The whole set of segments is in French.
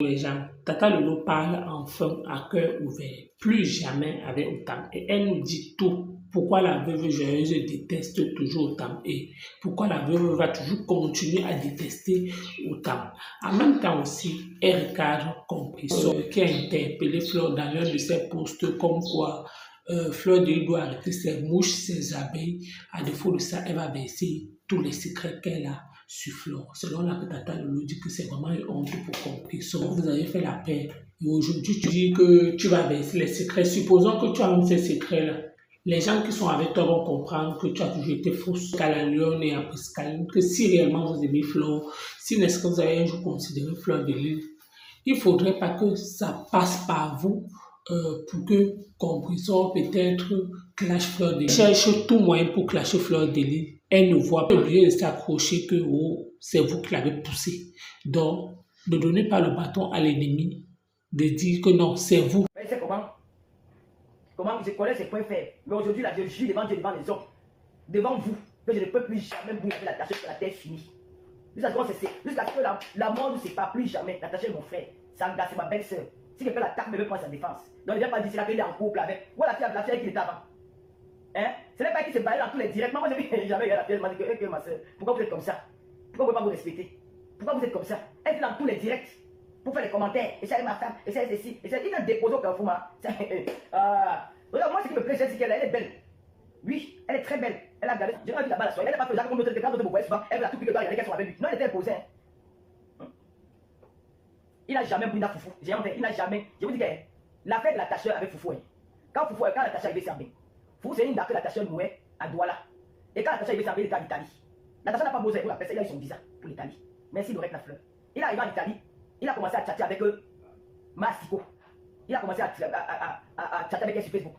les gens. Tata Lolo parle enfin à cœur ouvert, plus jamais avec Otam. Et elle nous dit tout. Pourquoi la veuve joyeuse déteste toujours Otam et pourquoi la veuve va toujours continuer à détester Otam. En même temps aussi, elle recadre Compression qui a interpellé Fleur dans l'un de ses posts comme quoi Fleur de Lys doit arrêter ses mouches, ses abeilles. À défaut de ça, elle va verser tous les secrets qu'elle a sur Flore. Selon la Tata Lolo dit que c'est vraiment une honte pour Compression. Vous avez fait la paix. Et aujourd'hui, tu dis que tu vas verser les secrets. Supposons que tu as ces secrets-là. Les gens qui sont avec toi vont comprendre que tu as toujours été fausse à la lionne et à Pascaline, que si réellement vous aimez Flore, si n'est-ce que vous avez un jour considéré Fleur de Lys, il ne faudrait pas que ça passe par vous pour que Compression peut-être clash Fleur de Lys. Cherche tout moyen pour clasher Fleur de Lys. Elle ne voit pas obligée de s'accrocher que oh, c'est vous qui l'avez poussé. Donc, ne donnez pas le bâton à l'ennemi, de dire que non, c'est vous. Mais c'est comment je connais ses points faibles. Mais aujourd'hui, là, je jure devant Dieu, devant les hommes, devant vous, que je ne peux plus jamais bouger la tâche que la terre finie. Jusqu'à ce que la mort ne sait pas plus jamais. La tâche est mon frère. Ça me c'est ma belle-sœur. Si quelqu'un l'attaque, me veut prendre sa défense. Donc, il ne vient pas dire c'est là qu'il est en couple avec. Ou la fille qui est avant. Hein? Ce n'est pas qui s'est baillé dans tous les directs. Moi, je n'ai jamais eu la fille. Elle m'a dit que ma soeur, pourquoi vous êtes comme ça? Pourquoi vous ne pouvez pas vous respecter? Pourquoi vous êtes comme ça? Elle est dans tous les directs pour faire les commentaires. Et ça, ma femme, et ça, ceci. Et ça, il a déposé au Carrefour. Regarde, moi, ce qui me plaît, c'est qu'elle est belle. Oui, elle est très belle. Elle a gardé. Je l'ai dit là-bas la soirée. Elle n'a pas fait ça comme d'autres souvent. Elle a tout piqué dans les qu'elles sont avec lui. Non, elle était imposée. Il n'a jamais pris Foufou. J'ai honte. Il n'a jamais. Je vous dis que l'affaire de la tâcheur avec Foufou. Quand la tâcheur est arrivée, Foufou, c'est une date que la tâcheur mouait à Douala. Et quand la tâcheur est arrivée, il était en Italie. La tâcheur n'a pas posé pour la personne. Il a eu son visa pour l'Italie. Merci de la fleur. Il est arrivé en Italie. Il a commencé à chatter avec Mastico. Il a commencé à chatter avec elle sur Facebook.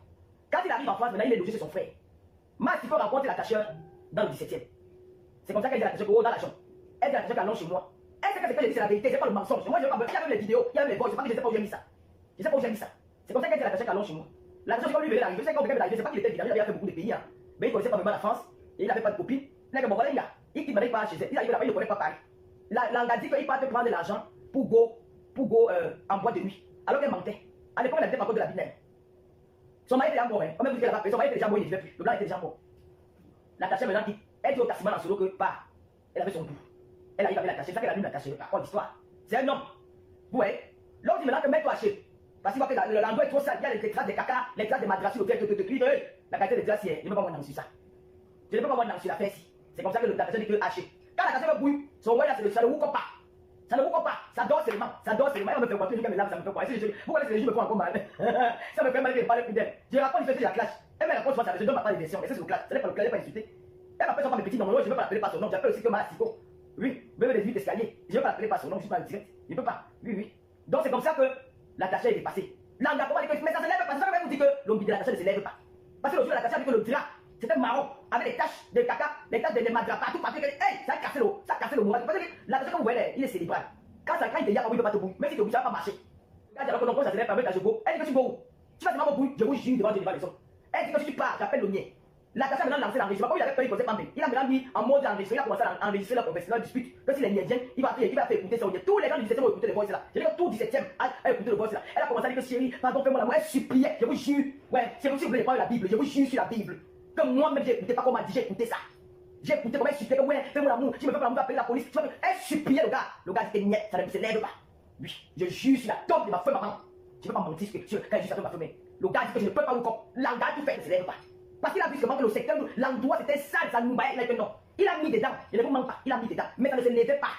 Quand il arrive en France, maintenant il est logé chez son frère. Mastico rencontre la tâcheur dans le 17e. C'est comme ça qu'elle dit à la tâcheur que oh, dans la chambre. Elle dit à la tâcheur qu'elle allonge chez moi. Elle sait que c'est que c'est la vérité, c'est pas le mensonge. Moi, je ne sais pas, il y a même les vidéos, il y a même les voix, je sais pas que je sais pas où j'ai mis ça. Je sais pas où j'ai mis ça. C'est comme ça qu'elle dit à la tâcheur qu'elle allonge chez moi. La tâcheur, quand lui venait d'arriver, je sais quand quelqu'un arrivé, c'est pas qu'il était vidéo, il avait fait beaucoup de pays. Hein. Mais il ne connaissait pas vraiment la France, et il n'avait pas de copine. Il a dit bon voilà, il ne pas chez elle. Il arrive là-bas, il ne connaît pas Paris. L'anga dit qu'il part prendre de l'argent pour go en boîte de nuit. Alors qu'elle mentait. À l'époque, elle n'était pas encore de la Bible. Son mari était déjà mort, hein. Même si elle a pas son mari était déjà mort, il ne vivait plus. Le blanc était déjà mort. La tâcheur maintenant dit, elle dit au taximan en solo que bah, elle avait son bout. Elle arrive avec la tâcheur, c'est ça qu'elle a lu la tâcheur. Raconte l'histoire. C'est un homme. Vous voyez? L'homme dit maintenant que mets-toi à chier. Parce qu'il voit que l'endroit est trop sale, il y a les traces de caca, les traces de madras sur le tête, la qualité de glace, je ne peux pas voir dans sur ça. Je ne peux pas voir dans sur la fesse. C'est comme ça que la tâcheur dit que haché. Quand la tâcheur va bouillir, son voyage, ça ne vous pas. Ça ne vous pas, ça dort seulement, ça dort seulement. Elle me fait voir, je me lave, ça me fait voir. Vous connaissez les jours me font encore mal. Ça me fait mal que je parle plus d'elle. Je raconte l'histoire de la clash. Elle me raconte souvent ça, je donne pas les versions. Et ça c'est le clash. Ce n'est pas le clash, elle n'est pas insultée. Elle m'appelle souvent mes petits noms, je ne peux pas l'appeler par son nom. J'appelle aussi que Mastico. Oui, bébé des 8 escaliers. Je ne peux pas l'appeler par son nom, je suis pas en direct. Je ne peux pas. Oui. Donc c'est comme ça que la tâche est dépassée. Là, on a comment dire que mais ça ne se lève pas. C'est ça que vous dit que l'homme de la tâche ne se lève pas. Parce que le jour de la tâche a dit que le drap, c'était marron, avec les taches de caca, les taches de madras partout, partout. Hey, ça a cassé le moral. Parce que la tâche que vous voyez, il est cérébral. Quand il te dit qu'il ne peut pas te bouger, même si tu bouges, ça ne va pas marcher. Regarde, alors que non, ça se lève avec ta jebo. Elle dit que tu vas où? Tu vas te bouger, je vous jure devant Dieu, devant les hommes. Elle dit que si tu pars, j'appelle le mien. La personne a maintenant lancé l'enregistrement. Comme il avait peur, il posait pas bien. Il a maintenant mis en mode enregistré. Il a commencé à enregistrer leur professionnel dispute. Que si les Niédiens, il va faire écouter ça. Tous les gens du 17e vont écouter les voix là. Je dis que tout 17e a écouté le voix là. Elle a commencé à dire que chérie, pardon, fais-moi l'amour. Elle suppliait. Je vous jure. Ouais, c'est vous si vous voulez pas la Bible. Je vous jure sur la Bible. Que moi-même, j'ai écouté pas comment dit, j'ai écouté ça. J'ai écouté comment elle suppliait. Ouais, fais-moi l'amour. Si je me fais pas l'amour, appeler la police. Elle suppliait le gars. Le gars était net, ça ne se lève pas. Oui, je jure sur la tombe de ma femme maman. Je ne peux pas mentir quand je suis sur la tombe de ma femme. Le gars dit que je ne peux pas vous comprendre. L'engagement tout fait ne se lève pas. Parce qu'il a vu que le secteur, l'endroit c'était sale, ça nous baillait là non. Il a mis dedans, il ne vous ment pas, il a mis dedans, mais ça ne se levait pas.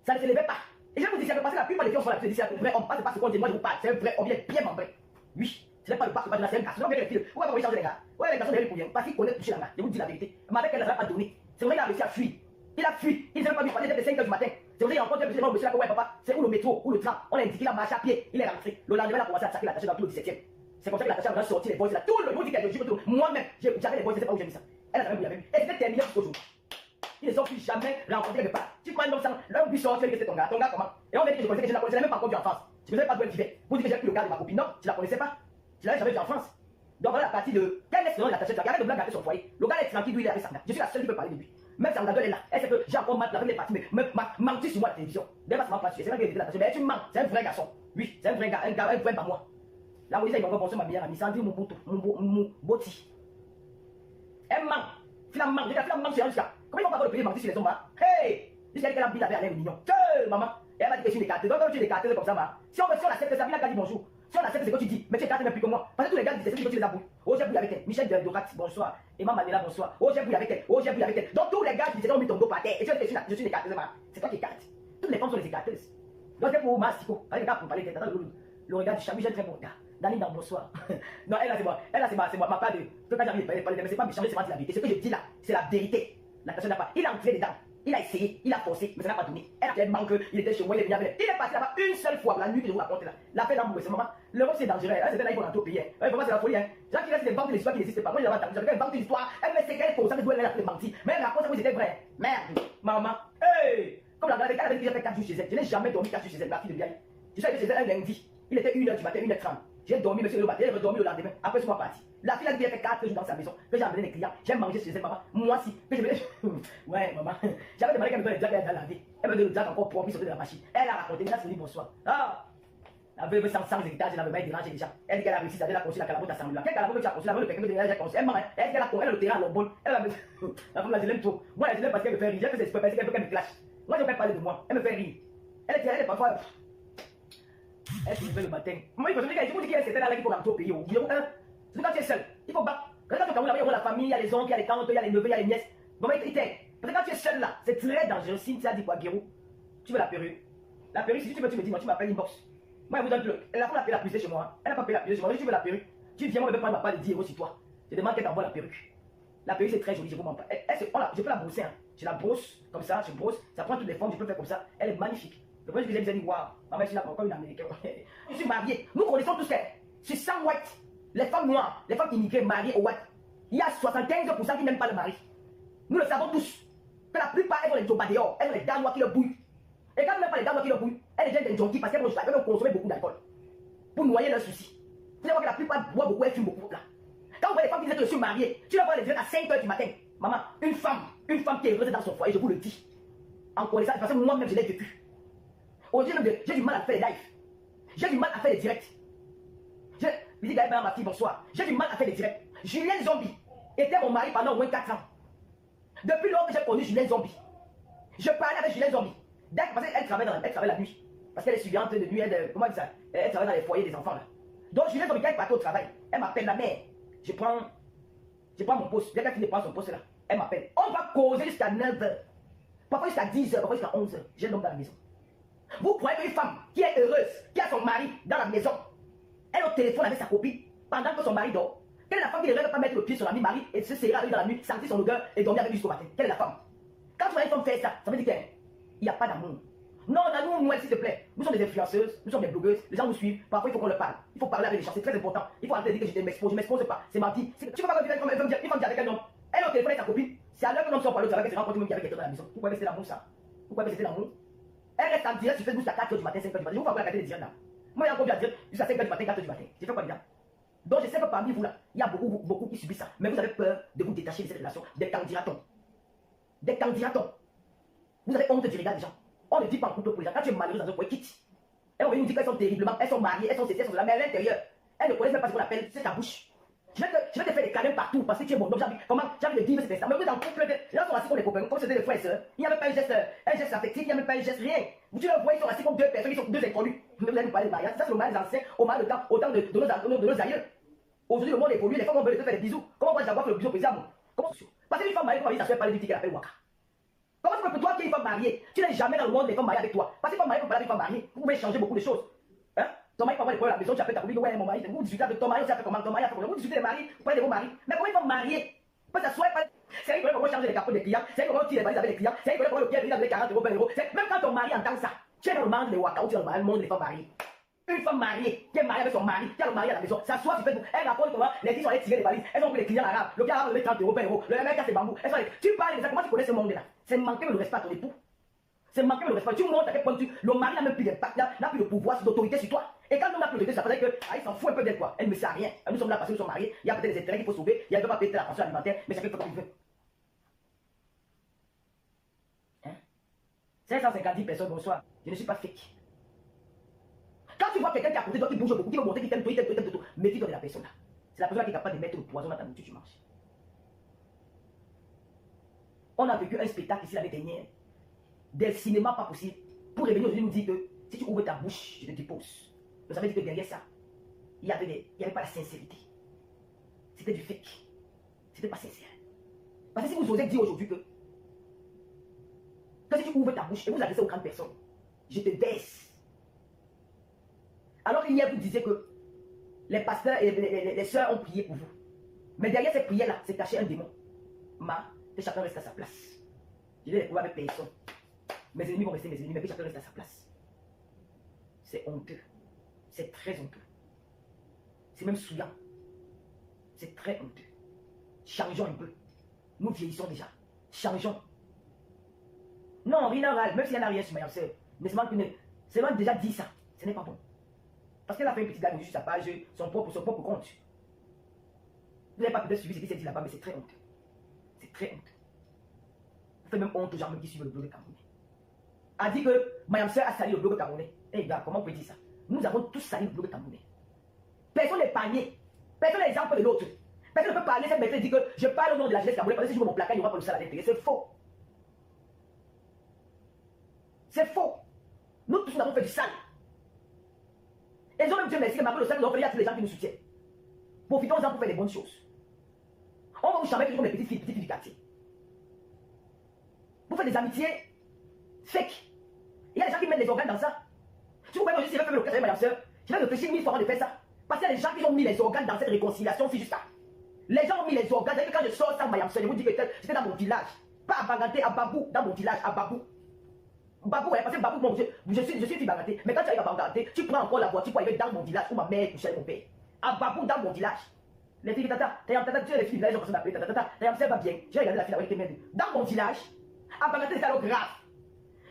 Ça ne se levait pas. Et je vous dis, ça peut passer la plupart des gens sont là, c'est un vrai homme, pas ce qu'on dit, moi je vous parle, c'est un vrai homme, il est bien membré. Oui, ce n'est pas le pas, c'est un garçon, les filles, pourquoi vous changer les gars? Ouais, les garçons derrière pour rien, parce qu'il connaît toucher la main, je vous dis la vérité. Mais avec elle, elle ne l'a pas donné. C'est vrai qu'il a réussi à fuir. Il a fui, il ne s'est pas vu parler dès 5h du matin. C'est vrai qu'il a rencontré le monsieur là, ouais papa, c'est où le métro, où le train, on a indiqué qu'il a marché à pied, il est rentré. Le lendemain, il a commencé à attaquer la tâche dans tout le 17e. C'est comme ça que la tâche a sorti les voices là. Tout le monde dit qu'elle dit que moi-même, j'avais les voices, je ne sais pas où j'ai mis ça. Elle a jamais vu la même. Et c'était terminé jusqu'au jour. Ils ne sont plus jamais rencontrés quelque part. Tu prends donc ça, l'homme puis sort, tu dis que c'est ton gars comment? Et on m'a dit que je connaissais que je ne la connaissais même pas encore en France. Je ne savais pas d'où elle vivait. Vous dites que j'ai pris le gars de ma copine, non, tu ne la connaissais pas. Tu l'avais jamais vu en France. Donc voilà la partie de. Quel est ce nom de la tâche? Regardez le blanc gâté son foyer. Le gars est tranquille, lui il est avec sa mère. Je suis la seule qui peut parler de lui. Même si Angadol est là, elle sait que j'ai encore menti avec les parties, mais menti sur moi à la télévision. D'ailleurs, ça m'a pas tué, c'est vrai qu'il était là. Mais tu mens, c'est un vrai garçon. Oui, c'est un vrai gars, un vrai par moi. Là où il va bonsoir ma meilleure amie, Sandrine mon boti. Elle ment. Finalement, elle ment sur un jusqu'à. Comment ils vont pas le payer mentir sur les hommes? Hey! Jusqu'à qu'elle a bille avec Alain Mignon. Maman, elle m'a dit que je suis des cartes. Donc, tu es des cartes comme ça, si on accepte ça, Sabina a dit bonjour. Si on accepte ce que tu dis, mais tu es cartes même plus que moi. Parce que tous les gars disent que tu les as bouilles. Oh, j'ai bouillé avec elle. Michel de Dorat, bonsoir. Emma Manela, bonsoir. Oh, j'ai bouillé avec elle. Oh, j'ai bouillé avec elle. Donc, tous les gars disent que mis ton dos par terre. Et tu dis que je suis des cartes. C'est toi qui es carte. Toutes les femmes sont des écarteuses. Donc, c'est pour Mastico. Les gars, pour parler de le regard du chat, j'ai très bon gars. Dani, non, bonsoir. Non, elle là, c'est moi. Elle là, c'est ma part de. Quand j'arrive à parler, mais c'est pas méchant, c'est pas la vérité. Ce que je dis là, c'est la vérité. La personne n'a pas. Il a entré dedans. Il a essayé, il a forcé, mais ça n'a pas donné. Elle a fait manque, il était chez moi, il est venu avec elle. Il est passé là-bas une seule fois, la nuit que je vous raconte là. La fait d'amour, c'est maman. L'Europe, c'est dangereux. Elle, c'était là, il faut rentrer au pays. Vraiment, c'est la folie. Jacques, il reste des banques d'histoire qui n'existent pas. Moi, j'avais inventé l'histoire. Elle me sait qu'elle est pour ça, elle a menti. Mais elle raconte ça, c'était vrai. Merde, maman. Hey! Comme la grande, elle avait dit, j'ai fait 4 jours chez elle. Je n'ai jamais dormi 4 jours chez elle, ma fille de Biaï. Je suis allé chez elle un lundi. Il était 1h du matin, 1h30. J'ai dormi, monsieur le matin, j'ai redormi le lendemain. Après, je suis parti. La fille a dit qu'elle fait 4 jours dans sa maison, que j'ai amené les clients, j'ai mangé chez elle, maman. Moi aussi, que je vais. Ouais, maman. J'avais demandé qu'elle me donne les draps, elle a lavé. Elle me donne le drap encore propre, sorti de la machine. Elle a raconté, elle a dit bonsoir. Ah! La veuve sans héritage, elle avait dérangé déjà. Elle dit qu'elle a réussi, elle a construit la calabote à Samuel. Quelle calabote tu as construit? La veuve, quelqu'un de déjà construit. Elle m'a elle dit qu'elle a le terrain à l'ombol. Elle a la femme là, je l'aime trop. Moi, je l'aime parce qu'elle me fait rire. Je fais penser qu'elle me clash. Moi, je ne peux pas parler de moi. Elle me fait rire. Elle est parfois. Elle se lève le matin. Moi, il faut se dire qu'il y a certains là qui font rentrer au pays. C'est quand tu es seul. Il faut battre. Quand tu es là-bas, il y a la famille, il y a les oncles, il y a les tantes, il y a les neveux, il y a les nièces. Bon, il t'aide. Parce que quand tu es seul là, c'est très dangereux. Cynthia dit quoi, Guérou? Tu veux la perruque? La perruque, si tu veux, tu me dis, moi, tu m'appelles inbox. Moi, elle vous donne le. Elle n'a pas appelé la puce chez moi. Elle n'a pas appelé la puce chez moi. Si tu veux la perruque, tu viens, moi, je vais prendre ma part de 10 € sur toi. Je demande qu'elle t'envoie la perruque. La perruque, c'est très joli, je vous mens pas. Je peux la brosser. Hein. Je la brosse comme ça, je brosse. Ça prend toutes les formes, je peux faire comme ça. Elle est magnifique. Le premier que j'ai dit, waouh, maman, je suis là encore une américaine. Je suis mariée. Nous connaissons tous qu'elle. C'est sans white. Les femmes noires, les femmes immigrées mariées au white. Il y a 75% qui n'aiment pas le mari. Nous le savons tous. Que la plupart, elles ont les jobas dehors. Elles ont les danois qui le bouillent. Et quand vous n'avez pas les danois qui le bouillent, elles deviennent des junkies parce qu'elles vont consommer beaucoup d'alcool. Pour noyer leurs soucis. Vous savez que la plupart boivent beaucoup, elles fument beaucoup là. Quand vous voyez les femmes qui disent que je suis mariée, tu vas voir les jeunes à 5h du matin. Maman, une femme qui est heureuse dans son foyer, je vous le dis. En connaissant, parce que moi-même je l'ai vécu. Aujourd'hui, j'ai du mal à faire les lives. J'ai du mal à faire les directs. Je dis d'ailleurs ma fille, bonsoir. J'ai du mal à faire les directs. Julien Zombie était mon mari pendant au moins 4 ans. Depuis lors que j'ai connu Julien Zombie, je parlais avec Julien Zombie. Parce qu'elle travaille la nuit. Parce qu'elle est suivante de nuit, comment on dit ça? Elle travaille dans les foyers des enfants là. Donc Julien Zombie, quand elle part au travail, elle m'appelle la mère. Je prends mon poste. Dès qu'elle finit de prendre son poste là, elle m'appelle. On va causer jusqu'à 9h. Parfois jusqu'à 10h, parfois jusqu'à 11h. J'ai l'homme dans la maison. Vous croyez qu'une femme qui est heureuse, qui a son mari dans la maison, elle est au téléphone avec sa copine pendant que son mari dort. Quelle est la femme qui ne rêve pas mettre le pied sur l'ami mari et se serrer avec dans la nuit, sentir son odeur et dormir avec lui jusqu'au matin? Quelle est la femme? Quand tu vois une femme faire ça, ça veut dire qu'il n'y a pas d'amour. Non, nous, s'il te plaît, nous sommes des influenceuses, nous sommes des blogueuses, les gens nous suivent, parfois il faut qu'on leur parle. Il faut parler avec les gens, c'est très important. Il faut arrêter de dire que je m'expose pas, c'est menti. Tu peux pas dire une femme dit avec un homme. Elle est au téléphone avec sa copine, c'est à l'heure que l'homme sort par le travail qu'elle se rencontre même avec quelqu'un dans la maison. Pourquoi rester l'amour ça? Pourquoi rester l'amour? Elle reste en direct sur Facebook jusqu'à 4h du matin, 5h du matin. Je vous vois regarder les directs là. Moi, j'ai encore à dire jusqu'à 5h du matin, 4h du matin. J'ai fait quoi déjà? Donc, je sais que parmi vous là, il y a beaucoup qui subissent ça. Mais vous avez peur de vous détacher de cette relation. Des candidatons. Des candidatons. Vous avez honte du regard des gens. On ne dit pas en couple pour les gens. Quand tu es malheureux dans un foyer, quitte. Elles vont nous dire qu'elles sont terriblement, elles sont mariées, elles sont ceci, elles sont cela. Mais à l'intérieur, elles ne connaissent même pas ce qu'on appelle, c'est ta bouche. Je vais te faire des câlins partout parce que tu es mon homme. J'ai envie de vivre cet instant. Mais vous êtes en couple, les gens sont assis comme les copains, comme c'était des frères et sœurs. Il n'y a même pas un geste affectif, il n'y a même pas un geste, rien. Vous tu les vois, ils sont assis comme deux personnes, ils sont deux inconnus. Mais vous allez nous parler de mariage. Ça, c'est le mariage ancien, au mariage de nos aïeux. Aujourd'hui, le monde évolue, les femmes ont besoin de faire des bisous. Comment on va savoir que le bisou plaisir à moi? Comment? Parce qu'une femme mariée, comment ça se fait parler du ticket qu'elle appelle Waka? Comment ça fait que toi qui es une femme mariée, tu n'es jamais dans le monde des femmes mariées avec toi? Parce qu'une femme mariée, peut parler avec une femme mariée, vous pouvez changer beaucoup de choses. Hein? Ton mari peut avoir des problèmes à la maison, tu appelles ta copine, ouais, mon mari, vous discutez avec ton mari, tu as fait comment, ton mari a fait comment, vous discutez des maris, vous parlez de vos maris. Mais comment une femme mariée peut s'asseoir pas? C'est vrai comment changer les capots des clients, c'est vrai comment tirer les valises avec les clients, c'est vrai comment le pied de avec 40 €, 20 €. Même quand ton mari entend ça, tu es dans le monde des Waka ou tu es dans le monde des femmes mariées. Une femme mariée, qui est mariée avec son mari, qui a le mari à la maison, s'assoit sur Facebook, elle raconte comment les filles sont allées tirer les valises, elles ont pris les clients arabes, le client arabe levé 30 €, 20 €, le mec a ses bambous, elles sont allées. Tu parles de ça, comment tu connais ce monde-là? C'est manquer le respect à ton époux. C'est manquer le respect. Tu montres à quel point le mari n'a même plus d'impact, n'a plus de pouvoir, d'autorité sur toi. Et quand on n'a plus d'autorité, ça veut dire que il s'en fout un peu d'elle quoi. Elle ne sait rien. Nous sommes là parce que nous sommes mariés. Il y a peut-être des intérêts qu'il faut sauver. Il y a peut-être pas payer la pension alimentaire, mais chacun fait comme il veut. 550 personnes, bonsoir. Je ne suis pas fake. Quand tu vois quelqu'un qui est à côté de toi, qui bouge beaucoup, qui veut montrer qu'il t'aime, tout, méfie-toi de la personne là. C'est la personne qui est capable de mettre le poison dans ta nourriture, tu manges. On a vécu un spectacle ici l'année dernière. Des cinémas pas possible. Pour revenir aujourd'hui nous dire que si tu ouvres ta bouche, je te dépose. Donc ça veut dire que derrière ça, il n'y avait pas la sincérité. C'était du fake. C'était pas sincère. Parce que si vous osez dire aujourd'hui que si tu ouvres ta bouche et vous adressez aux grandes personnes, je te baisse. Alors hier vous disiez que les pasteurs et les soeurs ont prié pour vous. Mais derrière ces prières-là, c'est caché un démon. Que chacun reste à sa place. Je vais les prouver avec personne. Mes ennemis vont rester mes ennemis, mais que chacun reste à sa place. C'est honteux. C'est très honteux. C'est même souillant. C'est très honteux. Changeons un peu. Nous vieillissons déjà. Changeons. Non, rien n'a même si elle n'a rien sur ma soeur. Mais c'est moi déjà dit ça. Ce n'est pas bon. Parce qu'elle a fait une petite blague sur sa page, son propre compte. Vous n'avez pas peut-être suivi ce qui s'est dit là-bas, mais c'est très honteux. C'est très honteux. Vous faites même honte aux gens qui suivent le blog camerounais. A dit que Mayam Sœur a sali le blog camerounais. Eh gars, comment on peut dire ça? Nous avons tous sali le blog camerounais. Personne n'est panier. Personne n'est exemple de l'autre. Personne ne peut parler, cette maîtresse dit que je parle au nom de la jeunesse camerounaise, parce que si je vois mon placard, il n'y aura pas le salaire d'intérêt. C'est faux. C'est faux. Nous tous, nous avons fait du sale. Et ils ont même dit merci, que malgré le sale, nous avons fait à tous les gens qui nous soutiennent. Profitons-en pour faire les bonnes choses. On va vous charmer comme des petites filles du quartier. Vous faites des amitiés fake. Il y a des gens qui mettent des organes dans ça. Si vous voyez aujourd'hui, si je vais faire le cas avec madame soeur, je vais réfléchir 1000 fois avant de faire ça. Parce qu'il y a des gens qui ont mis les organes dans cette réconciliation, c'est juste ça. Les gens ont mis les organes. Quand je sors sans madame soeur, je vous dis que j'étais dans mon village. Pas à Banganté, à Babou, dans mon village, à Babou. Babou, ouais, parce que Babou, bon, je suis fille Banganté. Mais quand tu arrives à Banganté, tu prends encore la voiture pour arriver dans mon village où ma mère couchait avec mon père. À Babou, dans mon village. Les filles, tata, tu sais, les filles du village, on s'appelle tata, ça va bien. J'ai regardé la fille avec les mains. Dans mon village, à Banganté, c'était alors grave.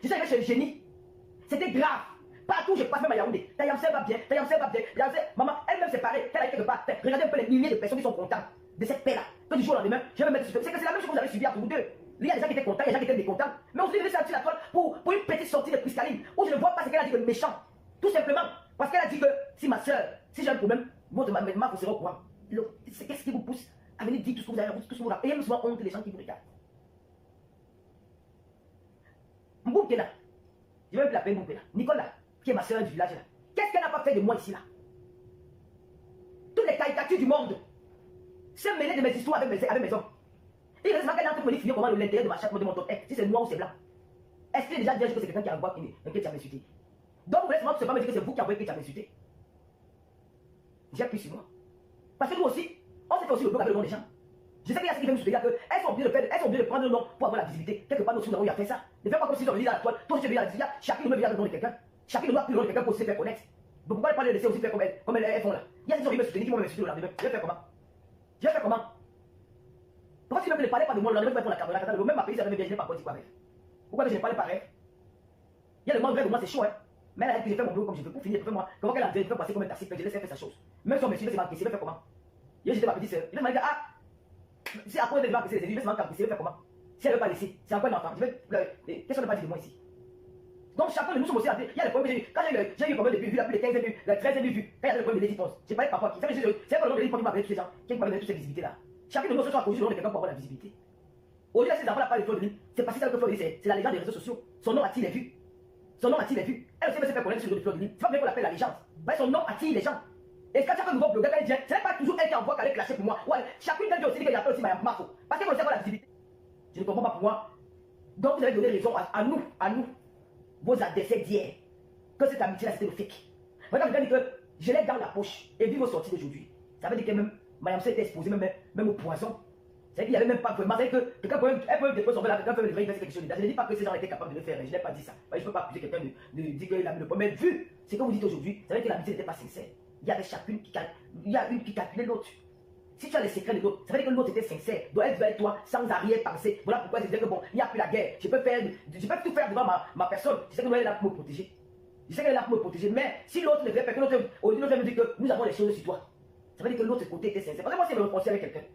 Je suis arrivé chez le génie. C'était grave. Partout, je passe même à Yaoundé. Tayamsel va bien, Tayamsel va bien. Maman, elle-même c'est pareil. Elle a quelque part. Regardez un peu les milliers de personnes qui sont contentes de cette paix-là. Que du jour au lendemain, je vais me mettre sur. C'est que c'est la même chose que vous avez subi entre vous deux. Il y a des gens qui étaient contents, il y a des gens qui étaient mécontents. Mais aujourd'hui, vous avez la toile pour une petite sortie de cristalline. Où je ne vois pas ce qu'elle a dit que méchant. Tout simplement. Parce qu'elle a dit que si ma soeur, si j'ai un problème, votre maman, vous serez au courant. Qu'est-ce qui vous pousse à venir dire tout ce que vous avez, tout ce que vous avez. Et même souvent honte les gens qui vous regardent. Mboukela. Je vais même l'appeler Mboukela. Nicolas, qui est ma soeur du village là. Qu'est-ce qu'elle n'a pas fait de moi ici là? Toutes les caricatures du monde se mêler de mes histoires avec mes hommes. Il reste qu'elle est en train de me dire comment l'intérieur de ma chatte de mon top est, si c'est noir ou c'est blanc. Est-ce qu'il est déjà dit que c'est quelqu'un qui a envoyé que tu as insulté? Donc vous laissez moi pas me dire que c'est vous qui avez envoyé que tu as insulté. J'ai appuyé sur moi. Parce que nous aussi, on s'est fait aussi le blog avec le nom des gens. Je sais qu'il y a ceux qui viennent nous soutenir qu'elles sont obligées de prendre le nom pour avoir la visibilité. Quelque part, nous avons eu à faire ça. Ne fais pas comme si on dit dans la toile, toi tu veux à la visibilité, chacun nous met le nom de quelqu'un. Chacun nous a pris le nom de quelqu'un pour se faire connaître. Donc pourquoi ne pas les laisser aussi faire comme elles font là? Il y a des gens qui me soutenir, qui vont me soutenir le lendemain. Je vais faire comment? Je vais faire comment? Pourquoi tu ne parlais pas de moi le lendemain pour la caméra? Même ma pays, ça avait bien, je n'ai pas dit quoi rêve. Pourquoi je ne parlais pas rêve? Il y a le monde rêve de moi, c'est chaud, hein. Mais là, j'ai fait mon boulot comme je veux. Pour finir, moi, comment qu'elle a dit, je vais passer comme un taxi, je laisse faire sa chose. Même si on me suit, c'est ma question, je vais faire comment? Hier, j'étais ma petite soeur. Je me dis, ah, si après, elle va passer les études, je vais faire comment? Si elle ne veut pas laisser, c'est encore un enfant. Qu'est-ce qu'on n'a pas dit de moi ici? Donc, chacun de nous sommes aussi il y a le problème que j'ai eu. Quand j'ai eu combien de vues, plus de 15 vues, 13 vues, quand il y a le problème de Lady Ponce, j'ai parlé parfois qui. C'est pas le nom de Lady Ponce qui m'a appelé tous les gens, qui m'a donné toute cette visibilité-là. Chacun de nous se soit causé le nom de quelqu'un pour avoir la visibilité. Aujourd'hui, ces enfants-là parlent de Floride, c'est parce que Floride, c'est la légende des réseaux sociaux. Son nom attire les vues. Son nom attire les vues. Elle aussi veut se faire connaître sur le nom de Floride. C'est pas bien qu'on l'appelle la légende. Mais son nom attire les gens. Et quand chaque nouveau blogueur vient, ce n'est pas toujours elle qui envoie qu'elle est clashée pour moi. Ouais, chacune d'elles dit aussi qu'elle appelle aussi Mayam Marco. Parce qu'elle veut savoir la visibilité. Je ne comprends pas pourquoi. Donc vous avez donné raison à nous, vos adversaires d'hier, que cette amitié-là c'était le fake. Regarde, je dis que je l'ai dans la poche et vu vos sorties d'aujourd'hui. Ça veut dire que même Mayam s'était exposée même au poison. C'est-à-dire qu'il n'y avait même pas vraiment. C'est-à-dire que quelqu'un peut même déposer son verre, quelqu'un peut me livrer quelque chose. Je ne dis pas que ces gens étaient capables de le faire. Je n'ai pas dit ça. Je ne peux pas accuser quelqu'un de dire qu'il a mis le point. Mais vu ce que vous dites aujourd'hui, ça veut dire que l'amitié n'était pas sincère. Il y avait chacune il y a une qui calculait l'autre. Si tu as les secrets de l'autre, ça veut dire que l'autre était sincère. Donc elle veut être toi sans arrière-pensée. Voilà pourquoi je disais que bon, il n'y a plus la guerre. Je peux tout faire devant ma personne. Je sais que nous, elle est là pour me protéger. Je sais qu'elle est là pour me protéger. Mais si l'autre ne veut pas, que l'autre veut me dire que nous avons les choses sur toi, ça veut dire que l'autre côté était sincère. Parce que moi, si je me reprochais avec quelqu'un,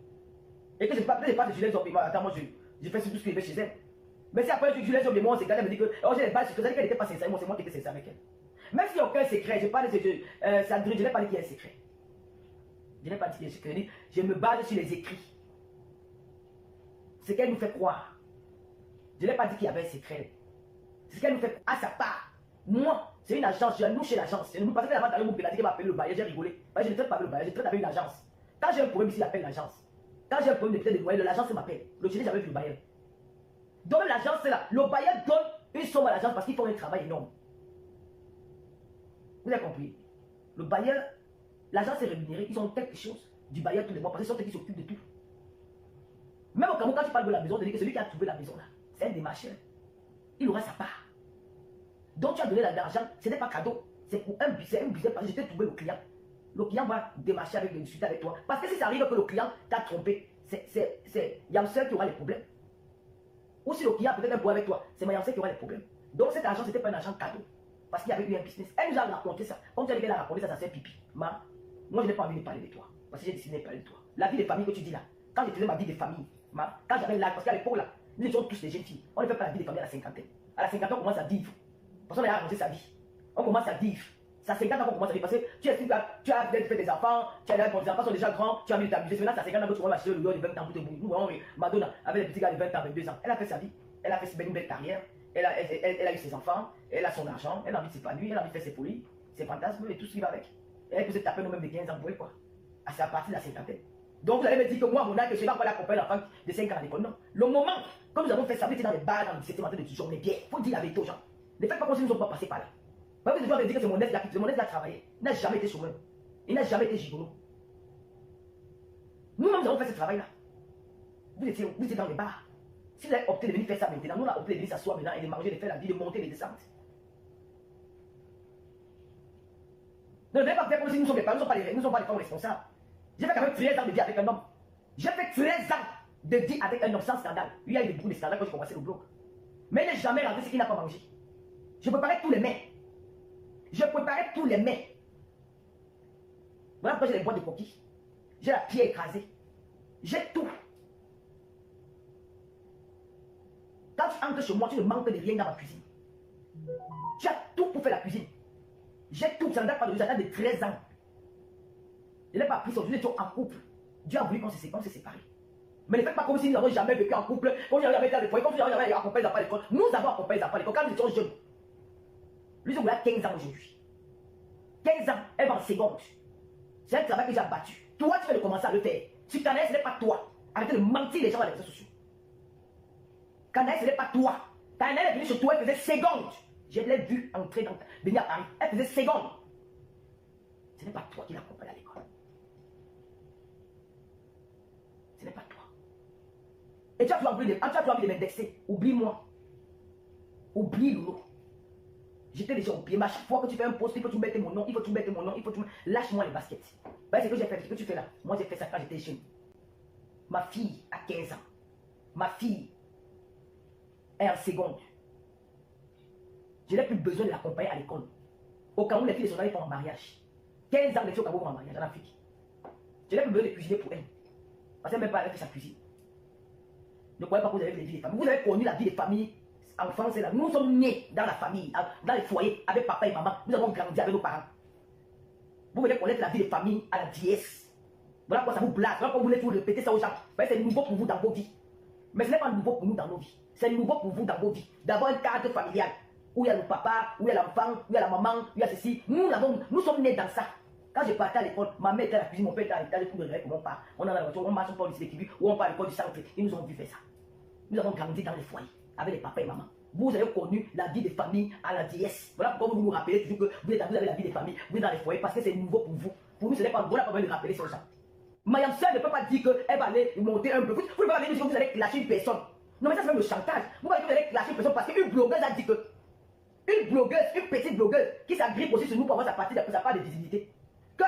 et que je ne pas sur les hommes, attends, moi, je fais tout ce qu'il veut chez elle. Mais si après je laisse sur le monde, c'est quand elle me dit que oh, j'ai les bases, c'est qu'elle n'était pas sincère, moi c'est moi qui étais sincère avec elle. Même s'il n'y a aucun secret, je parle de Sandrine, je n'ai pas dit qu'il y a un secret. Je n'ai pas dit qu'il y a un secret. Je me base sur les écrits. Ce qu'elle nous fait croire. Je n'ai pas dit qu'il y avait un secret. C'est ce qu'elle nous fait à sa part. Moi, c'est une agence, je nous chez l'agence. Nous parce que la vente elle m'a appelé le bailleur, j'ai rigolé. Je ne traite pas avec le bailleur, je traite avec une agence. Quand j'ai un problème ici, j'appelle l'agence. Quand j'ai un problème de peut-être de loyer, l'agence m'appelle. Le chien, j'avais vu le bailleur. Donc l'agence, c'est là. Le bailleur donne une somme à l'agence parce qu'ils font un travail énorme. Vous avez compris? Le bailleur, l'agence est rémunérée, ils ont quelque chose du bailleur tous les mois parce qu'ils sont ceux qui s'occupent de tout. Même au Cameroun, quand tu parles de la maison, on dit que celui qui a trouvé la maison là, c'est un démarcheur. Il aura sa part. Donc tu as donné l'argent, ce n'est pas cadeau, c'est pour un business parce que je t'ai trouvé le client. Le client va démarcher avec discuter avec toi. Parce que si ça arrive que le client t'a trompé, il y a un seul qui aura les problèmes. Ou si le client a peut-être un problème avec toi, c'est Mayamsel qui aura les problèmes. Donc cet argent, ce n'était pas un argent cadeau. Parce qu'il y avait eu un business. Elle nous a raconté ça. Comme tu as dit qu'elle a raconté ça, ça fait pipi. Moi, je n'ai pas envie de parler de toi. Parce que j'ai décidé de parler de toi. La vie de famille que tu dis là. Quand je faisais ma vie de famille, quand j'avais l'âge, parce qu'à l'époque là, nous étions tous des jeunes filles. On ne fait pas la vie de famille à la cinquantaine. À la cinquantaine, on commence à vivre. Parce qu'on a raconté sa vie. On commence à vivre. Ça 50 ans qu'on commence à vivre. Parce que tu as fait des enfants, tes enfants sont déjà grands, tu as mis ta musique. Maintenant, ça 50 ans que tu vas acheter le lion de 20 ans pour te bouger. Nous, Madonna, avec les petits gars de 20 ans, 22 ans. Elle a fait sa vie. Elle a fait une belle carrière. Elle a eu ses enfants. Elle a son argent. Elle a envie de s'épanouir. Elle a envie de faire ses folies, ses fantasmes et tout ce qui va avec. Elle peut se taper nous-mêmes de 15 ans pour elle, quoi. C'est à partir de la cinquantaine. Donc vous allez me dire que moi, mon âge, que je vais pas accompagner l'enfant de 5 ans à l'école. Non. Le moment, comme nous avons fait ça, vous étiez dans les bars, dans le 17e matin de toujours, on est bien. Il faut dire la vérité aux gens. Ne faites pas comme si nous ne sommes pas passés par là. Vous avez toujours dit que c'est mon ex qui a travaillé. Il n'a jamais été chômeur. Il n'a jamais été gigolo. Nous-mêmes, nous avons fait ce travail-là. Vous étiez dans les bars. Si vous avez opté de venir faire ça maintenant, nous, on a opté de venir s'asseoir maintenant et de manger, de faire la vie, de monter, de descendre. Ne venez pas faire comme si nous sommes les parents, nous ne sommes pas les femmes responsables. J'ai fait quand même 13 ans de vie avec un homme. J'ai fait 13 ans de vie avec un homme sans scandale. Il y a eu beaucoup de scandales quand j'ai commencé le blog. Mais il n'est jamais rentré ce qu'il n'a pas mangé. Je préparais tous les mets. Voilà pourquoi j'ai les boîtes de coquilles. J'ai la pierre écrasée. J'ai tout. Quand tu entres chez moi, tu ne manques de rien dans ma cuisine. Tu as tout pour faire la cuisine. J'ai tout. Ça ne date pas de j'attends de 13 ans. Je n'ai pas pris son Dieu, nous étions en couple. Dieu a voulu qu'on se sépare. Mais ne faites pas comme si nous n'avons jamais vécu en couple, comme si nous n'avons jamais été à l'école, comme si nous n'avons jamais accompagné les enfants à l'école. Nous avons accompagné les enfants à l'école quand nous étions jeunes. Lui, il a 15 ans aujourd'hui. 15 ans, elle va en seconde. C'est un travail que j'ai abattu. Toi, tu vas commencer à le faire. Si Canaïs, ce n'est pas toi. Arrêtez de mentir les gens dans les réseaux sociaux. Canaïs, ce n'est pas toi. Canaïs est venue sur toi, elle faisait seconde. Je l'ai vu entrer venir à Paris. Elle faisait seconde. Ce n'est pas toi qui l'accompagne à l'école. Ce n'est pas toi. Et tu as toujours envie de m'indexer. Oublie-moi. Oublie Lolo. J'étais déjà oublié. Mais à chaque fois que tu fais un post, il faut que tu mettes mon nom, Lâche-moi les baskets. C'est ce que j'ai fait, ce que tu fais là. Moi, j'ai fait ça quand j'étais jeune. Ma fille a 15 ans. Ma fille est en seconde. Je n'ai plus besoin de l'accompagner à l'école. Au Cameroun, les filles de son âge font en mariage. 15 ans, les filles au Cameroun vont en mariage en Afrique. Je n'ai plus besoin de cuisiner pour elle. Parce qu'elle n'a même pas fait sa cuisine. Ne croyez pas que vous avez vu les vies des familles. Vous avez connu la vie des familles en France. Là. Nous sommes nés dans la famille, dans les foyers, avec papa et maman. Nous avons grandi avec nos parents. Vous venez connaître la vie des familles à la dièse. Voilà pourquoi ça vous blague. Voilà pourquoi vous voulez toujours répéter ça aux gens. C'est nouveau pour vous dans vos vies. Mais ce n'est pas nouveau pour nous dans nos vies. C'est nouveau pour vous dans vos vies. D'avoir un cadre familial où il y a le papa, où il y a l'enfant, où il y a la maman, où il y a ceci. Nous sommes nés dans ça. Quand je partais à l'école, ma mère était à la cuisine, mon père était à l'étage pour de réveiller comme on part. On est dans la voiture, on marche pour lycée Kibu ou on part à l'école du centre. Ils nous ont vu faire ça. Nous avons grandi dans les foyers avec les papas et maman. Vous avez connu la vie des familles à la dièse. Voilà pourquoi vous nous rappelez toujours que vous avez la vie des familles, vous êtes dans les foyers parce que c'est nouveau pour vous. Pour nous, ce n'est pas vous, pas besoin de rappeler ces gens. Mayamsel ne peut pas dire qu'elle va aller monter un peu. Vous ne pouvez pas venir dire que vous allez clasher une personne. Non, mais ça, c'est même le chantage. Vous allez dire que vous allez clasher une personne parce qu'une blogueuse a dit que. Une blogueuse, une petite blogueuse qui s'agrippe aussi sur nous pour avoir sa partie de sa part de visibilité. Que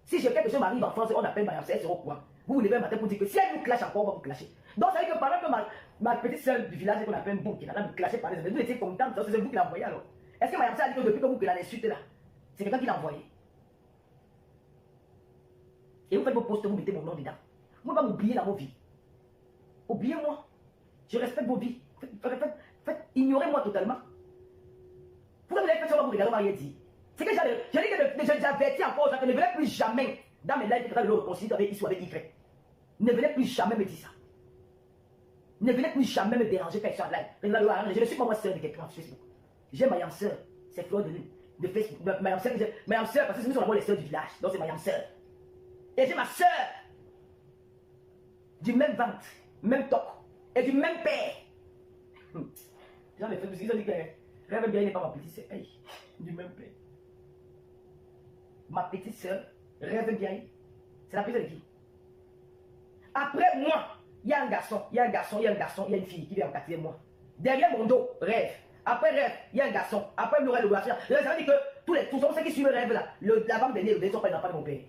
si quelque chose m'arrive en France, on appelle Mayamsel, elle sera au courant. Vous vous levez un matin pour dire que si elle nous clash encore, on va vous clasher. Donc ça veut dire que pendant que ma petite soeur du village qu'on appelle Bouk, qui n'a pas me clasher par les amis, vous étiez contente, c'est vous qui l'a envoyé alors. Est-ce que Mayamsel a dit que depuis que vous l'a insulté là, c'est quelqu'un qui l'a envoyé? Et vous faites vos posts, vous mettez mon nom dedans. Vous ne pouvez pas m'oublier dans vos vies. Oubliez-moi. Je respecte vos vies. ignorez-moi totalement. Pourquoi vous avez fait ça, vous regardez, on m'a rien dit. C'est que j'avertis encore, que ne venez plus jamais dans mes lives, le réconcilier avec X ou avec Y. Ne venez plus jamais me dire ça. Ne venez plus jamais me déranger quand je suis en live. Je ne suis pas moi sœur de quelqu'un sur Facebook. J'ai ma sœur, c'est Fleur de Facebook. Ma sœur, parce que nous sommes les sœurs du village, donc c'est ma sœur. Et j'ai ma sœur du même ventre, même toc, et du même père. Ils ont dit que Rêve bien n'est pas ma petite sœur. Hey, du même père. Ma petite sœur, Rêve bien, c'est la petite de qui? Après moi, il y a un garçon, il y a une fille qui vient en 4e mois. Derrière mon dos, Rêve. Après Rêve, il y a un garçon. Après, il y aura le garçon. Ça veut dire que tous ceux qui suivent Rêve là, la banque des nez, ils ne sont pas les enfants de mon père.